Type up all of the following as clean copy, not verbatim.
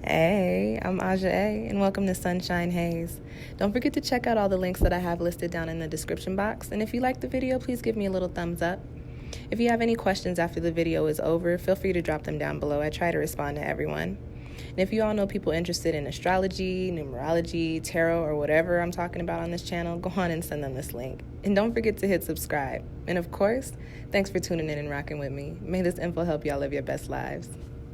Hey, I'm Aja A, and welcome to Sunshine Haze. Don't forget to check out all the links that I have listed down in the description box, and if you like the video, please give me a little thumbs up. If you have any questions after the video is over, feel free to drop them down below. I try to respond to everyone. And if you all know people interested in astrology, numerology, tarot, or whatever I'm talking about on this channel, go on and send them this link. And don't forget to hit subscribe. And of course, thanks for tuning in and rocking with me. May this info help y'all live your best lives.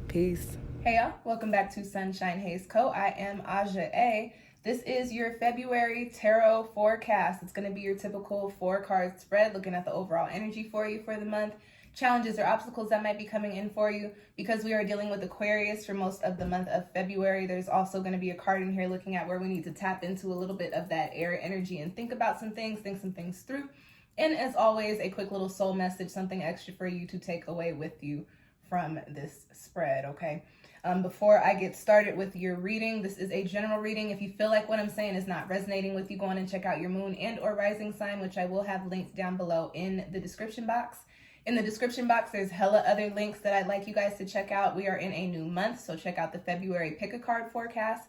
Peace. Hey y'all, welcome back to SunshinehazeCo. I am Aja A. This is your February tarot forecast. It's going to be your typical 4-card spread, looking at the overall energy for you for the month, challenges or obstacles that might be coming in for you. Because we are dealing with Aquarius for most of the month of February, there's also going to be a card in here looking at where we need to tap into a little bit of that air energy and think about some things, think some things through. And as always, a quick little soul message, something extra for you to take away with you from this spread, okay? Before I get started with your reading, this is a general reading. If you feel like what I'm saying is not resonating with you, go on and check out your moon and or rising sign, which I will have linked down below in the description box. In the description box, there's hella other links that I'd like you guys to check out. We are in a new month, so check out the February Pick a Card forecast.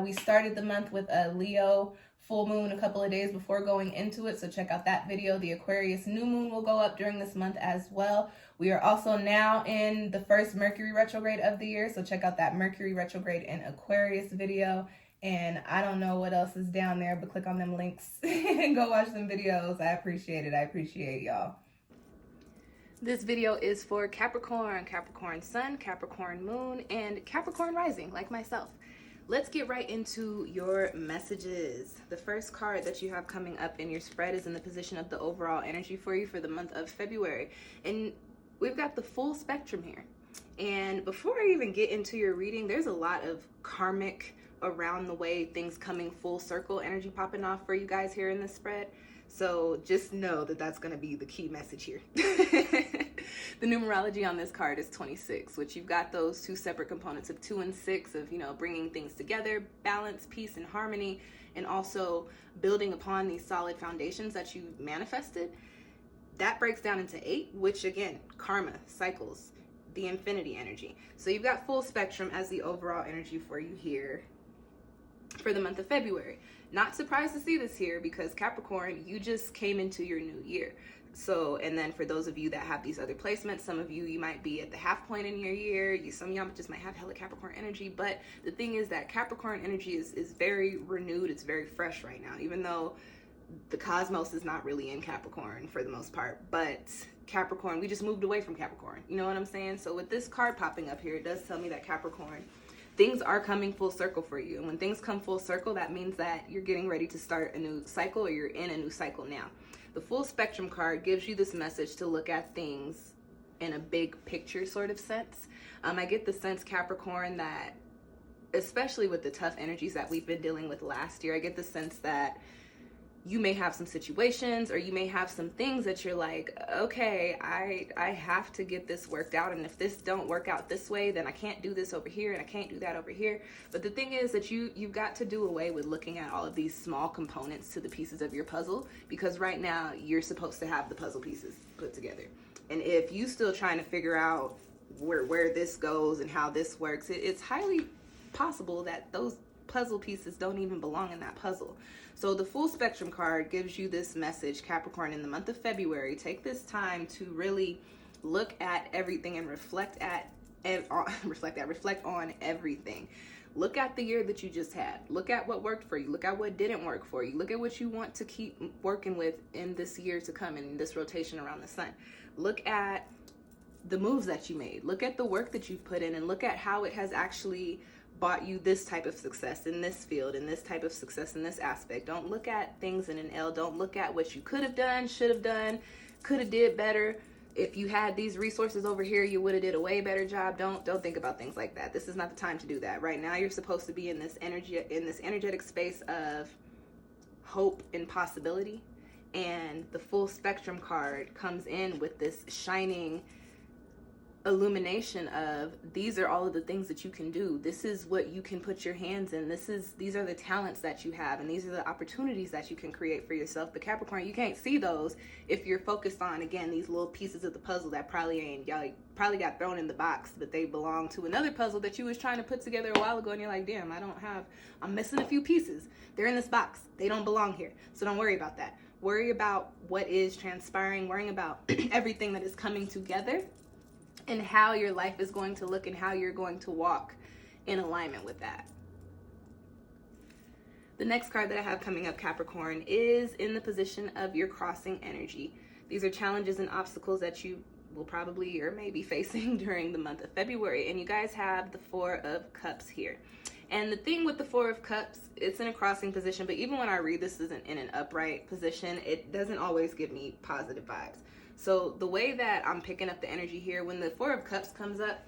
We started the month with a Leo full moon a couple of days before going into it, so check out that video. The Aquarius new moon will go up during this month as well. We are also now in the first Mercury retrograde of the year, so check out that Mercury retrograde in Aquarius video. And I don't know what else is down there, but click on them links and go watch them videos. I appreciate it. I appreciate y'all. This video is for Capricorn, Capricorn Sun, Capricorn Moon, and Capricorn Rising, like myself. Let's get right into your messages. The first card that you have coming up in your spread is in the position of the overall energy for you for the month of February. And we've got the full spectrum here. And before I even get into your reading, there's a lot of karmic around the way things coming full circle energy popping off for you guys here in this spread. So just know that that's going to be the key message here. The numerology on this card is 26, which you've got those two separate components of 2 and 6 of, bringing things together, balance, peace, and harmony, and also building upon these solid foundations that you've manifested. That breaks down into 8, which again, karma, cycles, the infinity energy. So you've got full spectrum as the overall energy for you here for the month of February. Not surprised to see this here because Capricorn, you just came into your new year. So, and then for those of you that have these other placements, some of you might be at the half point in your year. Some of y'all just might have hella Capricorn energy. But the thing is that Capricorn energy is very renewed. It's very fresh right now, even though the cosmos is not really in Capricorn for the most part. But Capricorn, we just moved away from Capricorn. You know what I'm saying? So with this card popping up here, it does tell me that Capricorn, things are coming full circle for you. And when things come full circle, that means that you're getting ready to start a new cycle, or you're in a new cycle now. The full spectrum card gives you this message to look at things in a big picture sort of sense. I get the sense, Capricorn, that especially with the tough energies that we've been dealing with last year, I get the sense that you may have some situations, or you may have some things that you're like, okay, I have to get this worked out, and if this don't work out this way, then I can't do this over here and I can't do that over here. But the thing is that you've got to do away with looking at all of these small components to the pieces of your puzzle, because right now you're supposed to have the puzzle pieces put together. And if you still trying to figure out where this goes and how this works, it's highly possible that those puzzle pieces don't even belong in that puzzle. So the full spectrum card gives you this message, Capricorn, in the month of February. Take this time to really look at everything and reflect on everything. Look at the year that you just had. Look at what worked for you. Look at what didn't work for you. Look at what you want to keep working with in this year to come, in this rotation around the sun. Look at the moves that you made. Look at the work that you've put in, and look at how it has actually bought you this type of success in this field, and this type of success in this aspect. Don't look at things in an L. Don't look at what you could have done, should have done, could have did better. If you had these resources over here, you would have did a way better job. Don't think about things like that. This is not the time to do that. Right now, you're supposed to be in this energetic space of hope and possibility. And the full spectrum card comes in with this shining illumination of these are all of the things that you can do. This is what you can put your hands in. These are the talents that you have, and these are the opportunities that you can create for yourself. But Capricorn, you can't see those if you're focused on, again, these little pieces of the puzzle that probably got thrown in the box, but they belong to another puzzle that you was trying to put together a while ago, and you're like, damn, I'm missing a few pieces. They're in this box. They don't belong here. So don't worry about that. Worry about what is transpiring, worrying about everything that is coming together, and how your life is going to look and how you're going to walk in alignment with that. The next card that I have coming up, Capricorn, is in the position of your crossing energy. These are challenges and obstacles that you will probably or may be facing during the month of February. And you guys have the Four of Cups here. And the thing with the Four of Cups, it's in a crossing position, but even when I read this isn't in an upright position, it doesn't always give me positive vibes. So the way that I'm picking up the energy here, when the Four of Cups comes up,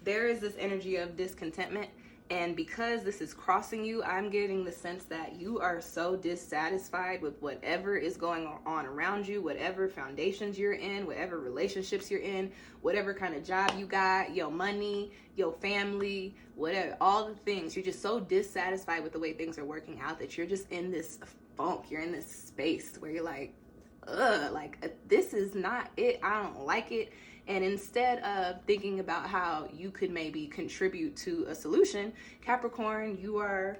there is this energy of discontentment. And because this is crossing you, I'm getting the sense that you are so dissatisfied with whatever is going on around you, whatever foundations you're in, whatever relationships you're in, whatever kind of job you got, your money, your family, whatever, all the things. You're just so dissatisfied with the way things are working out that you're just in this funk. You're in this space where you're like, this is not it. I don't like it. And instead of thinking about how you could maybe contribute to a solution, Capricorn, you are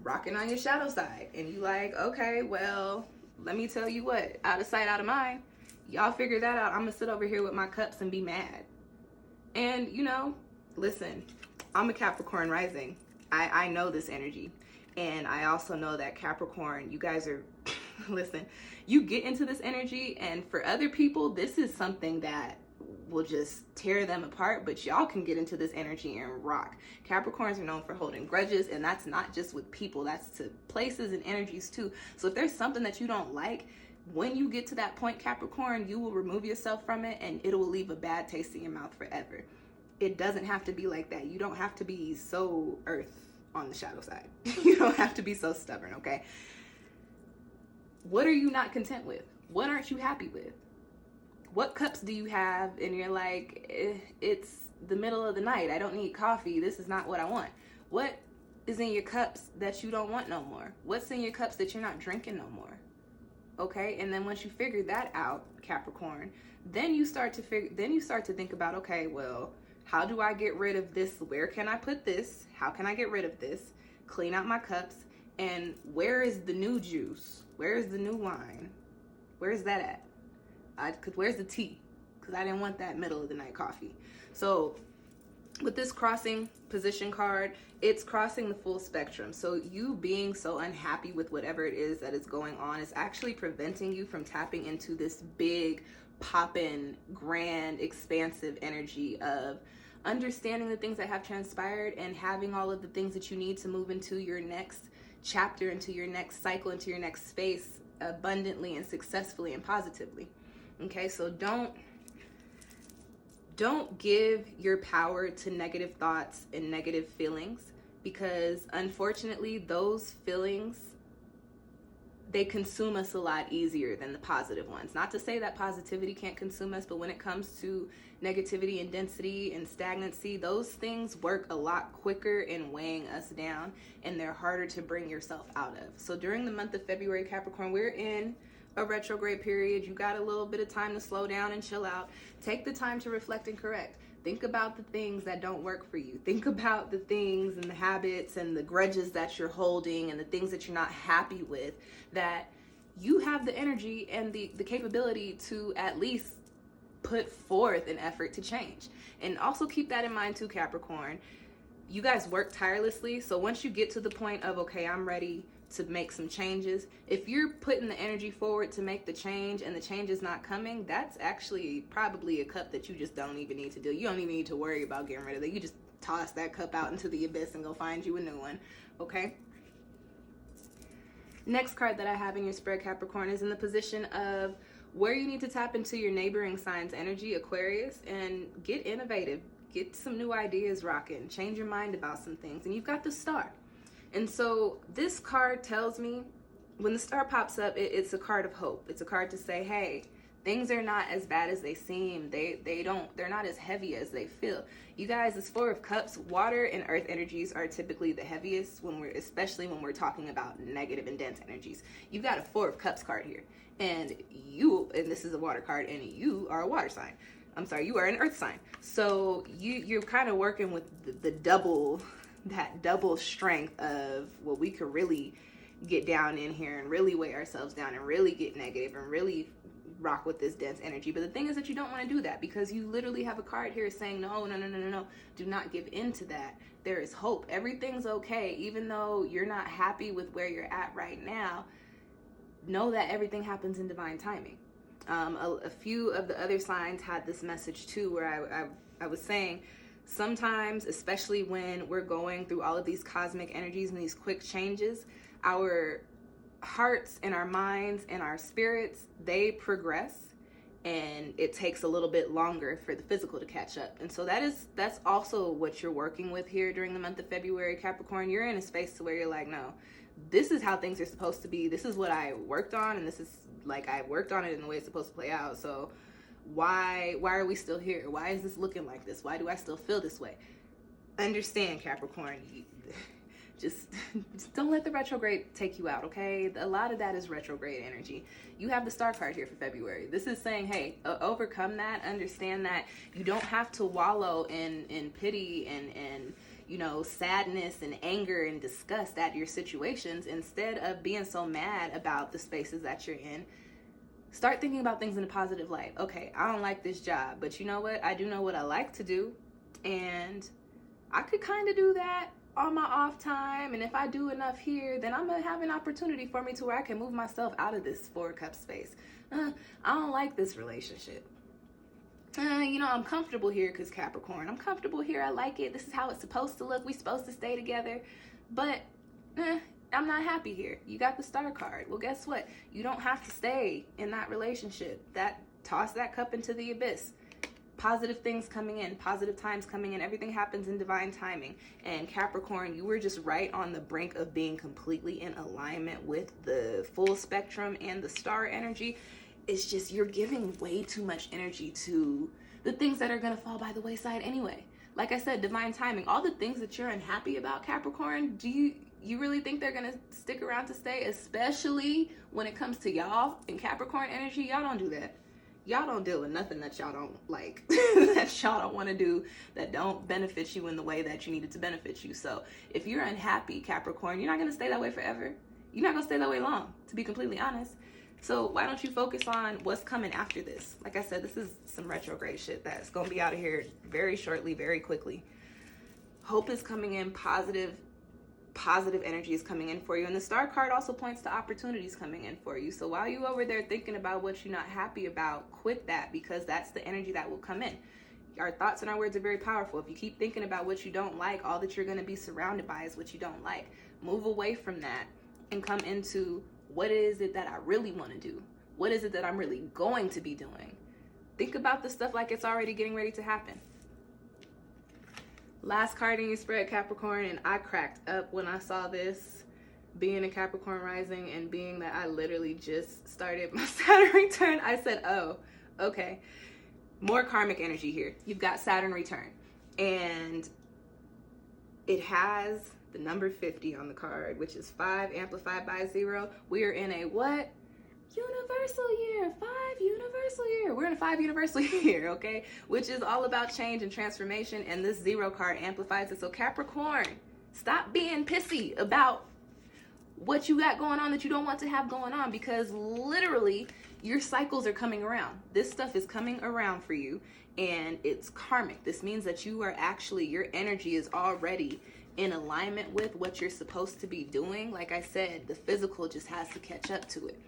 rocking on your shadow side. And you like, okay, well, let me tell you what, out of sight, out of mind. Y'all figure that out. I'm gonna sit over here with my cups and be mad. And listen, I'm a Capricorn rising. I know this energy. And I also know that Capricorn, you guys are, listen, you get into this energy, and for other people, this is something that will just tear them apart, but y'all can get into this energy and rock. Capricorns are known for holding grudges, and that's not just with people, that's to places and energies too. So if there's something that you don't like, when you get to that point, Capricorn, you will remove yourself from it, and it will leave a bad taste in your mouth forever. It doesn't have to be like that. You don't have to be so earth on the shadow side. You don't have to be so stubborn, okay? What are you not content with? What aren't you happy with? What cups do you have and you're like, it's the middle of the night, I don't need coffee, this is not what I want? What is in your cups that you don't want no more? What's in your cups that you're not drinking no more? Okay, and then once you figure that out, Capricorn, then you start to think about, okay, well, how do I get rid of this? Where can I put this? How can I get rid of this? Clean out my cups. And where is the new juice? Where is the new wine? Where is that at? Where's the tea? Because I didn't want that middle of the night coffee. So with this crossing position card, it's crossing the full spectrum. So you being so unhappy with whatever it is that is going on is actually preventing you from tapping into this big, poppin', grand, expansive energy of understanding the things that have transpired and having all of the things that you need to move into your next chapter, into your next cycle, into your next space abundantly and successfully and positively. Okay, so don't give your power to negative thoughts and negative feelings, because unfortunately those feelings, they consume us a lot easier than the positive ones. Not to say that positivity can't consume us, but when it comes to negativity and density and stagnancy, those things work a lot quicker in weighing us down, and they're harder to bring yourself out of. So during the month of February, Capricorn, we're in a retrograde period. You got a little bit of time to slow down and chill out. Take the time to reflect and correct. Think about the things that don't work for you. Think about the things and the habits and the grudges that you're holding and the things that you're not happy with, that you have the energy and the capability to at least put forth an effort to change. And also keep that in mind too, Capricorn. You guys work tirelessly. So once you get to the point of, okay, I'm ready to make some changes, if you're putting the energy forward to make the change and the change is not coming, that's actually probably a cup that you just don't even need to do. You don't even need to worry about getting rid of it. You just toss that cup out into the abyss and go find you a new one. Okay? Next card that I have in your spread, Capricorn, is in the position of where you need to tap into your neighboring sign's energy, Aquarius, and get innovative. Get some new ideas rocking. Change your mind about some things. And you've got the Star. And so this card tells me, when the Star pops up, it's a card of hope. It's a card to say, hey, Things are not as bad as they seem. They're not as heavy as they feel. You guys, this Four of Cups, water and earth energies are typically the heaviest especially when we're talking about negative and dense energies. You've got a Four of Cups card here, and this is a water card, and you are a water sign. I'm sorry, you are an earth sign. So you're kind of working with that double strength of what we could really get down in here and really weigh ourselves down and really get negative and really rock with this dense energy. But the thing is that you don't want to do that, because you literally have a card here saying no, do not give in to that. There is hope. Everything's okay. Even though you're not happy with where you're at right now, know that everything happens in divine timing. A few of the other signs had this message too, where I was saying sometimes, especially when we're going through all of these cosmic energies and these quick changes, our hearts and our minds and our spirits, they progress, and it takes a little bit longer for the physical to catch up. And so that's also what you're working with here during the month of February, Capricorn. You're in a space to where you're like, no, this is how things are supposed to be. This is what I worked on, and this is like I worked on it in the way it's supposed to play out. So why are we still here? Why is this looking like this? Why do I still feel this way? Understand, Capricorn. Just don't let the retrograde take you out, okay? A lot of that is retrograde energy. You have the Star card here for February. This is saying, hey, overcome that. Understand that you don't have to wallow in pity and sadness and anger and disgust at your situations. Instead of being so mad about the spaces that you're in, start thinking about things in a positive light. Okay, I don't like this job, but you know what? I do know what I like to do, and I could kind of do that on my off time, and if I do enough here, then I'm gonna have an opportunity for me to where I can move myself out of this Four Cup space. I don't like this relationship. I'm comfortable here because Capricorn. I'm comfortable here. I like it. This is how it's supposed to look. We're supposed to stay together, but I'm not happy here. You got the Star card. Well, guess what? You don't have to stay in that relationship. Toss that cup into the abyss. Positive things coming in, positive times coming in. Everything happens in divine timing. And Capricorn, you were just right on the brink of being completely in alignment with the full spectrum and the star energy. It's just you're giving way too much energy to the things that are going to fall by the wayside anyway. Like I said, divine timing. All the things that you're unhappy about, Capricorn, do you really think they're going to stick around to stay? Especially when it comes to y'all in Capricorn energy. Y'all don't do that. Y'all don't deal with nothing that y'all don't like, that y'all don't want to do, that don't benefit you in the way that you need it to benefit you. So if you're unhappy, Capricorn, you're not going to stay that way forever. You're not going to stay that way long, to be completely honest. So why don't you focus on what's coming after this? Like I said, this is some retrograde shit that's going to be out of here very shortly, very quickly. Hope is coming in, positive energy is coming in for you. And the Star card also points to opportunities coming in for you. So while you over there thinking about what you're not happy about, quit that, because that's the energy that will come in. Our thoughts and our words are very powerful. If you keep thinking about what you don't like, all that you're going to be surrounded by is what you don't like. Move away from that and come into what is it that I really want to do? What is it that I'm really going to be doing? Think about the stuff like it's already getting ready to happen. Last card in your spread, Capricorn, and I cracked up when I saw this, being a Capricorn rising and being that I literally just started my Saturn return. I said, oh, okay. More karmic energy here. You've got Saturn return, and it has the number 50 on the card, which is 5 amplified by 0. We are in a what? Universal year. 5 universal year. We're in a 5 universal year, okay? Which is all about change and transformation, and this 0 card amplifies it. So Capricorn, stop being pissy about what you got going on that you don't want to have going on, because literally your cycles are coming around. This stuff is coming around for you, and it's karmic. This means that you are actually, your energy is already in alignment with what you're supposed to be doing. Like I said, the physical just has to catch up to it.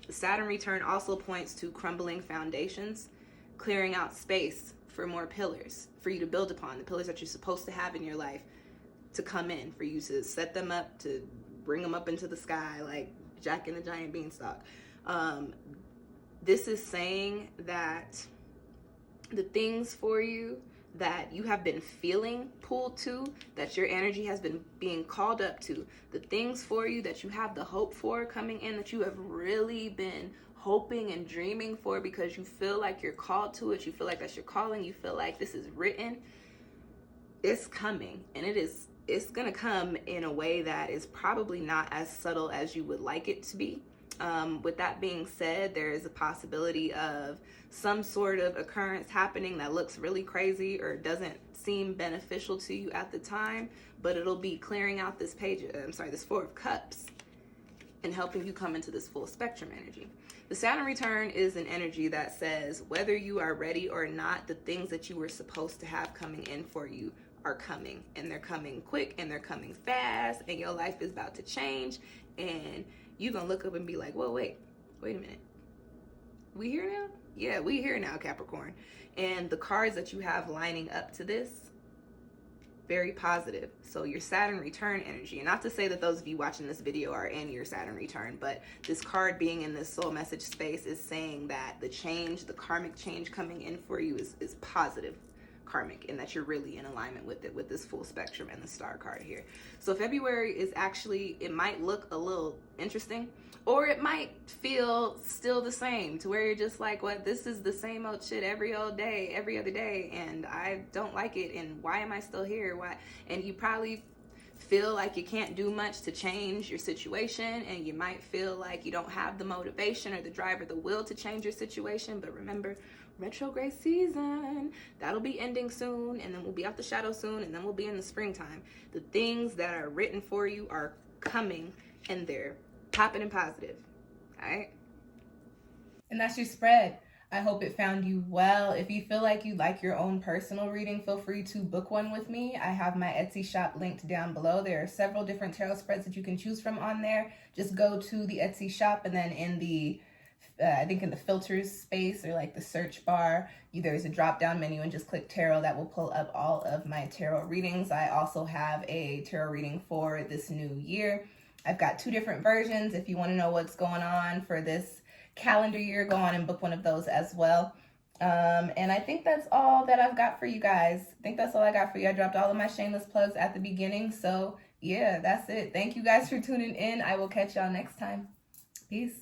The Saturn return also points to crumbling foundations, clearing out space for more pillars for you to build upon, the pillars that you're supposed to have in your life to come in, for you to set them up, to bring them up into the sky like Jack and the Giant Beanstalk. This is saying that the things for you that you have been feeling pulled to, that your energy has been being called up to, the things for you that you have the hope for coming in, that you have really been hoping and dreaming for because you feel like you're called to it, you feel like that's your calling, you feel like this is written, it's coming. And it's gonna come in a way that is probably not as subtle as you would like it to be. With that being said, there is a possibility of some sort of occurrence happening that looks really crazy or doesn't seem beneficial to you at the time, but it'll be clearing out this this Four of Cups and helping you come into this full spectrum energy. The Saturn return is an energy that says whether you are ready or not, the things that you were supposed to have coming in for you are coming, and they're coming quick and they're coming fast, and your life is about to change, and you're gonna look up and be like, whoa, wait a minute. We here now? Yeah, we here now, Capricorn. And the cards that you have lining up to this, very positive. So your Saturn return energy, and not to say that those of you watching this video are in your Saturn return, but this card being in this soul message space is saying that the change, the karmic change coming in for you is positive karmic, and that you're really in alignment with it, with this full spectrum and the star card here. So February is actually, it might look a little interesting, or it might feel still the same, to where you're just like, what, this is the same old shit every old day, every other day, and I don't like it, and why am I still here? Why? And you probably feel like you can't do much to change your situation, and you might feel like you don't have the motivation or the drive or the will to change your situation. But remember, retrograde season, that'll be ending soon, and then we'll be out the shadow soon, and then we'll be in the springtime. The things that are written for you are coming, and they're popping and positive. All right, and that's your spread. I hope it found you well. If you feel like you like your own personal reading, feel free to book one with me. I have my Etsy shop linked down below. There are several different tarot spreads that you can choose from on there. Just go to the Etsy shop, and then in the I think in the filters space, or like the search bar, there's a drop down menu, and just click tarot. That will pull up all of my tarot readings. I also have a tarot reading for this new year. I've got 2 different versions. If you want to know what's going on for this calendar year, go on and book one of those as well. And I think that's all that I've got for you guys. I think that's all I got for you. I dropped all of my shameless plugs at the beginning. So yeah, that's it. Thank you guys for tuning in. I will catch y'all next time. Peace.